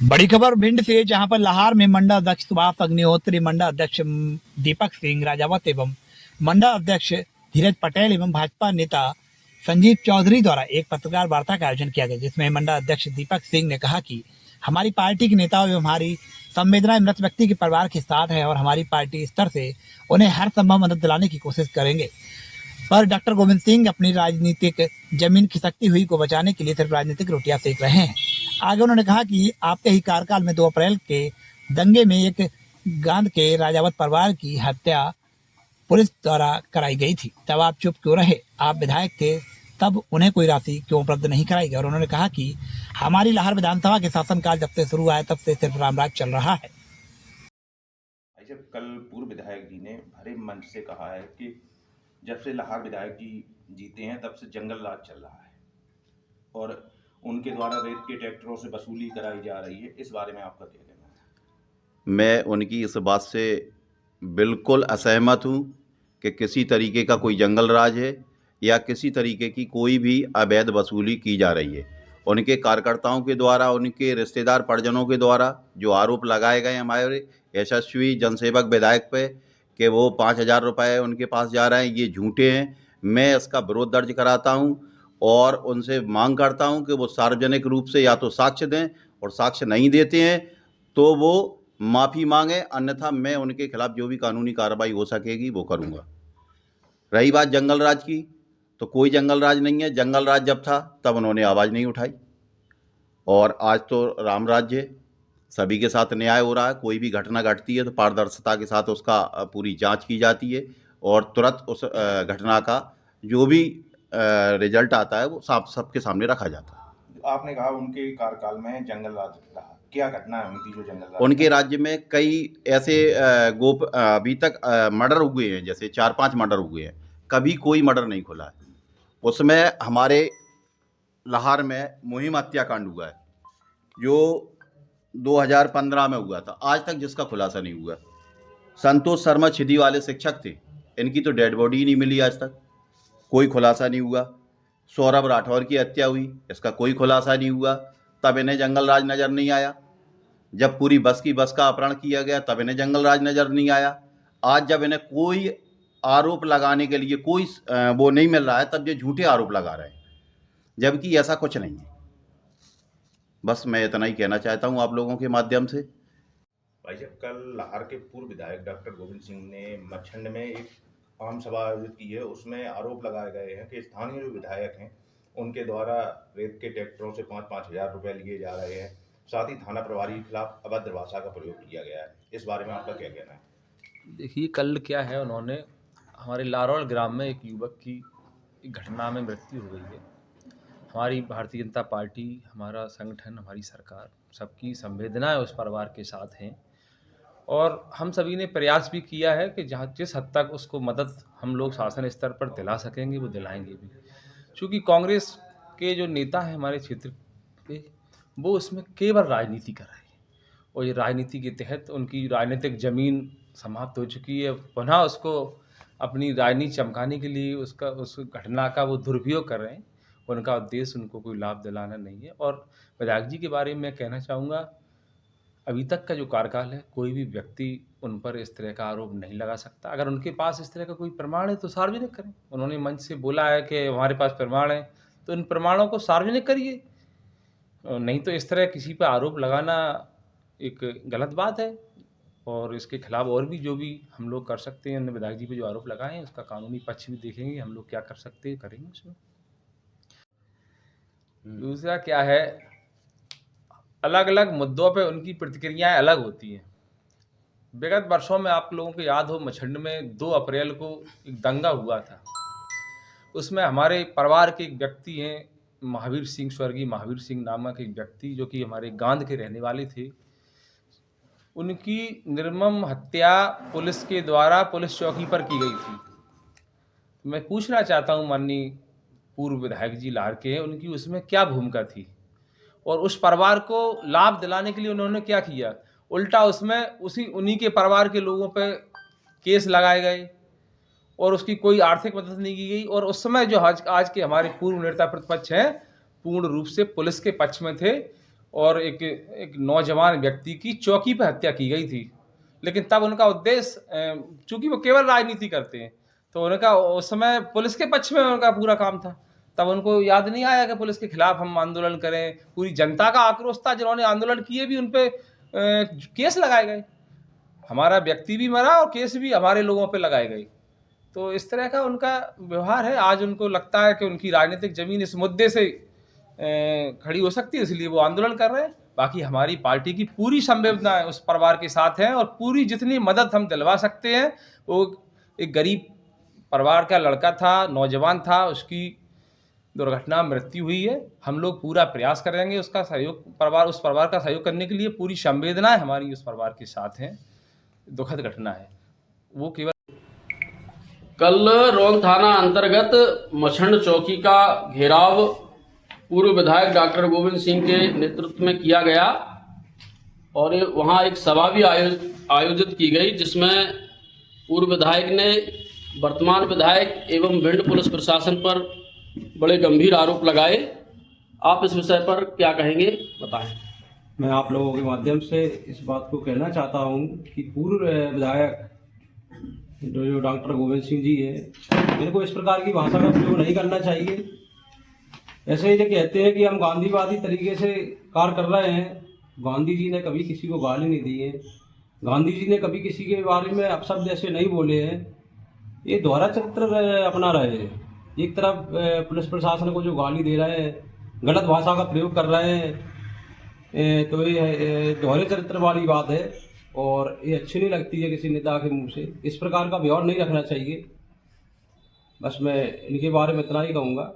बड़ी खबर भिंड से, जहां पर लाहार में मंडल अध्यक्ष सुभाष अग्निहोत्री, मंडल अध्यक्ष दीपक सिंह राजावत एवं मंडल अध्यक्ष धीरज पटेल एवं भाजपा नेता संजीव चौधरी द्वारा एक पत्रकार वार्ता का आयोजन किया गया, जिसमें मंडल अध्यक्ष दीपक सिंह ने कहा कि हमारी पार्टी के नेताओं एवं हमारी संवेदना मृत व्यक्ति के परिवार के साथ है और हमारी पार्टी स्तर से उन्हें हर संभव मदद दिलाने की कोशिश करेंगे। पर डॉक्टर गोविंद सिंह अपनी राजनीतिक जमीन खिसकती हुई को बचाने के लिए सिर्फ राजनीतिक रोटियां सेक रहे हैं। आगे उन्होंने कहा कि आपके ही कार्यकाल में 2 अप्रैल के दंगे में एक गांध के राजावत परिवार की हत्या पुलिस द्वारा कराई गई थी, तब आप चुप क्यों रहे? आप विधायक थे, तब उन्हें कोई राशि क्यों उपलब्ध नहीं कराई गई? और उन्होंने कहा कि हमारी लाहौर विधानसभा के शासनकाल जब से शुरू हुआ है तब से सिर्फ रामराज चल रहा है। जब कल पूर्व विधायक जी ने भरे मंच से कहा है कि जब से लाहौर विधायक जी जीते हैं तब से जंगल राज चल रहा है और उनके द्वारा रेत के ट्रैक्टरों से वसूली कराई जा रही है, इस बारे में आपका क्या कहना है? मैं उनकी इस बात से बिल्कुल असहमत हूँ कि किसी तरीके का कोई जंगल राज है या किसी तरीके की कोई भी अवैध वसूली की जा रही है। उनके कार्यकर्ताओं के द्वारा, उनके रिश्तेदार परिजनों के द्वारा जो आरोप लगाए गए हमारे यशस्वी जनसेवक विधायक पे कि वो 5,000 रुपये उनके पास जा रहे हैं, ये झूठे हैं। मैं इसका विरोध दर्ज कराता हूँ और उनसे मांग करता हूँ कि वो सार्वजनिक रूप से या तो साक्ष्य दें, और साक्ष्य नहीं देते हैं तो वो माफ़ी मांगे, अन्यथा मैं उनके खिलाफ जो भी कानूनी कार्रवाई हो सकेगी वो करूँगा। रही बात जंगल राज की, तो कोई जंगल राज नहीं है। जंगल राज जब था तब उन्होंने आवाज़ नहीं उठाई, और आज तो राम राज्य है, सभी के साथ न्याय हो रहा है। कोई भी घटना घटती है तो पारदर्शिता के साथ उसका पूरी जांच की जाती है और तुरंत उस घटना का जो भी रिजल्ट आता है वो सबके सामने रखा जाता है। आपने कहा उनके कार्यकाल में जंगल राज रहा, क्या घटना है उनकी जो जंगल राज? उनके राज्य में कई ऐसे अभी तक मर्डर हुए हैं, जैसे 4-5 मर्डर हुए हैं, कभी कोई मर्डर नहीं खुला है। उसमें हमारे लाहौर में मुहिम हत्याकांड हुआ है जो 2015 में हुआ था, आज तक जिसका खुलासा नहीं हुआ। संतोष शर्मा छिदी वाले शिक्षक थे, इनकी तो डेड बॉडी ही नहीं मिली, आज तक कोई खुलासा नहीं हुआ। सौरभ राठौर की हत्या हुई, इसका कोई खुलासा नहीं हुआ, तब इन्हें जंगल राज नज़र नहीं आया। जब पूरी बस का अपहरण किया गया तब इन्हें जंगल राज नज़र नहीं आया। आज जब इन्हें कोई आरोप लगाने के लिए कोई वो नहीं मिल रहा है तब ये झूठे आरोप लगा रहे हैं, जबकि ऐसा कुछ नहीं है। बस मैं इतना ही कहना चाहता हूँ आप लोगों के माध्यम से। भाई साहब, कल लाहौर के पूर्व विधायक डॉक्टर गोविंद सिंह ने मच्छंड में एक आम सभा आयोजित की है, उसमें आरोप लगाए गए हैं कि स्थानीय जो विधायक हैं उनके द्वारा रेत के ट्रैक्टरों से 5-5 हज़ार रुपये लिए जा रहे हैं, साथ ही थाना प्रभारी के खिलाफ अभद्र भाषा का प्रयोग किया गया है, इस बारे में आपका क्या कहना है? देखिए, कल क्या है, उन्होंने हमारे लारौल ग्राम में एक युवक की एक घटना में मृत्यु हो गई है। हमारी भारतीय जनता पार्टी, हमारा संगठन, हमारी सरकार, सबकी संवेदनाएं उस परिवार के साथ हैं और हम सभी ने प्रयास भी किया है कि जहाँ जिस हद तक उसको मदद हम लोग शासन स्तर पर दिला सकेंगे वो दिलाएंगे भी। चूँकि कांग्रेस के जो नेता हैं हमारे क्षेत्र के, वो उसमें केवल राजनीति कर रहे हैं और ये राजनीति के तहत उनकी राजनीतिक ज़मीन समाप्त हो चुकी है। पुनः उसको अपनी राजनीति चमकाने के लिए उस घटना का वो दुरुपयोग कर रहे हैं। उनका उद्देश्य उनको कोई लाभ दिलाना नहीं है। और विधायक जी के बारे में मैं कहना चाहूँगा, अभी तक का जो कार्यकाल है, कोई भी व्यक्ति उन पर इस तरह का आरोप नहीं लगा सकता। अगर उनके पास इस तरह का कोई प्रमाण है तो सार्वजनिक करें। उन्होंने मंच से बोला है कि हमारे पास प्रमाण है, तो इन प्रमाणों को सार्वजनिक करिए। नहीं तो इस तरह किसी पर आरोप लगाना एक गलत बात है और इसके खिलाफ और भी जो भी हम लोग कर सकते हैं, विधायक जी पे जो आरोप लगाए हैं उसका कानूनी पक्ष भी देखेंगे, हम लोग क्या कर सकते हैं करेंगे उसमें। दूसरा क्या है, अलग अलग मुद्दों पे उनकी प्रतिक्रियाएं अलग होती हैं। विगत वर्षों में आप लोगों को याद हो, मछंड में 2 अप्रैल को एक दंगा हुआ था। उसमें हमारे परिवार के एक व्यक्ति हैं, महावीर सिंह, स्वर्गीय महावीर सिंह नामक एक व्यक्ति, जो कि हमारे गांध के रहने वाले थे। उनकी निर्मम हत्या पुलिस के द्वारा पुलिस चौकी पर की गई थी। मैं पूछना चाहता हूं, माननीय पूर्व विधायक जी लाहौर के हैं, उनकी उसमें क्या भूमिका थी और उस परिवार को लाभ दिलाने के लिए उन्होंने क्या किया? उल्टा उसमें उन्हीं के परिवार के लोगों पे केस लगाए गए और उसकी कोई आर्थिक मदद नहीं की गई। और उस समय जो आज के हमारे पूर्व नेता प्रतिपक्ष हैं, पूर्ण रूप से पुलिस के पक्ष में थे और एक नौजवान व्यक्ति की चौकी पर हत्या की गई थी। लेकिन तब उनका उद्देश्य, चूँकि वो केवल राजनीति करते हैं, तो उनका उस समय पुलिस के पक्ष में उनका पूरा काम था। तब उनको याद नहीं आया कि पुलिस के खिलाफ हम आंदोलन करें। पूरी जनता का आक्रोश था, जिन्होंने आंदोलन किए भी उन पे केस लगाए गए। हमारा व्यक्ति भी मरा और केस भी हमारे लोगों पे लगाए गए। तो इस तरह का उनका व्यवहार है। आज उनको लगता है कि उनकी राजनीतिक ज़मीन इस मुद्दे से खड़ी हो सकती है, इसलिए वो आंदोलन कर रहे हैं। बाकी हमारी पार्टी की पूरी संवेदनाएं उस परिवार के साथ हैं और पूरी जितनी मदद हम दिलवा सकते हैं। वो एक गरीब परिवार का लड़का था, नौजवान था, उसकी दुर्घटना मृत्यु हुई है। हम लोग पूरा प्रयास करेंगे उसका सहयोग, उस परिवार का सहयोग करने के लिए। पूरी संवेदनाएं हमारी उस परिवार के साथ हैं। दुखद घटना है वो। केवल कल रोल थाना अंतर्गत मछंड चौकी का घेराव पूर्व विधायक डॉक्टर गोविंद सिंह के नेतृत्व में किया गया और वहां एक सभा भी आयोजित की गई, जिसमें पूर्व विधायक ने वर्तमान विधायक एवं भिंड पुलिस प्रशासन पर बड़े गंभीर आरोप लगाए। आप इस विषय पर क्या कहेंगे, बताएं। मैं आप लोगों के माध्यम से इस बात को कहना चाहता हूं कि पूर्व विधायक जो डॉक्टर गोविंद सिंह जी है, इनको इस प्रकार की भाषा का प्रयोग नहीं करना चाहिए। ऐसे ही जो कहते हैं कि हम गांधीवादी तरीके से कार्य कर रहे हैं, गांधी जी ने कभी किसी को गाली नहीं दी है, गांधी जी ने कभी किसी के बारे में अपशब्द ऐसे नहीं बोले हैं। ये दोहरा चरित्र अपना रहे हैं। एक तरफ पुलिस प्रशासन को जो गाली दे रहे हैं, गलत भाषा का प्रयोग कर रहे हैं, तो ये दोहरे चरित्र वाली बात है और ये अच्छी नहीं लगती है किसी नेता के मुंह से। इस प्रकार का व्यवहार नहीं रखना चाहिए। बस मैं इनके बारे में इतना ही कहूँगा।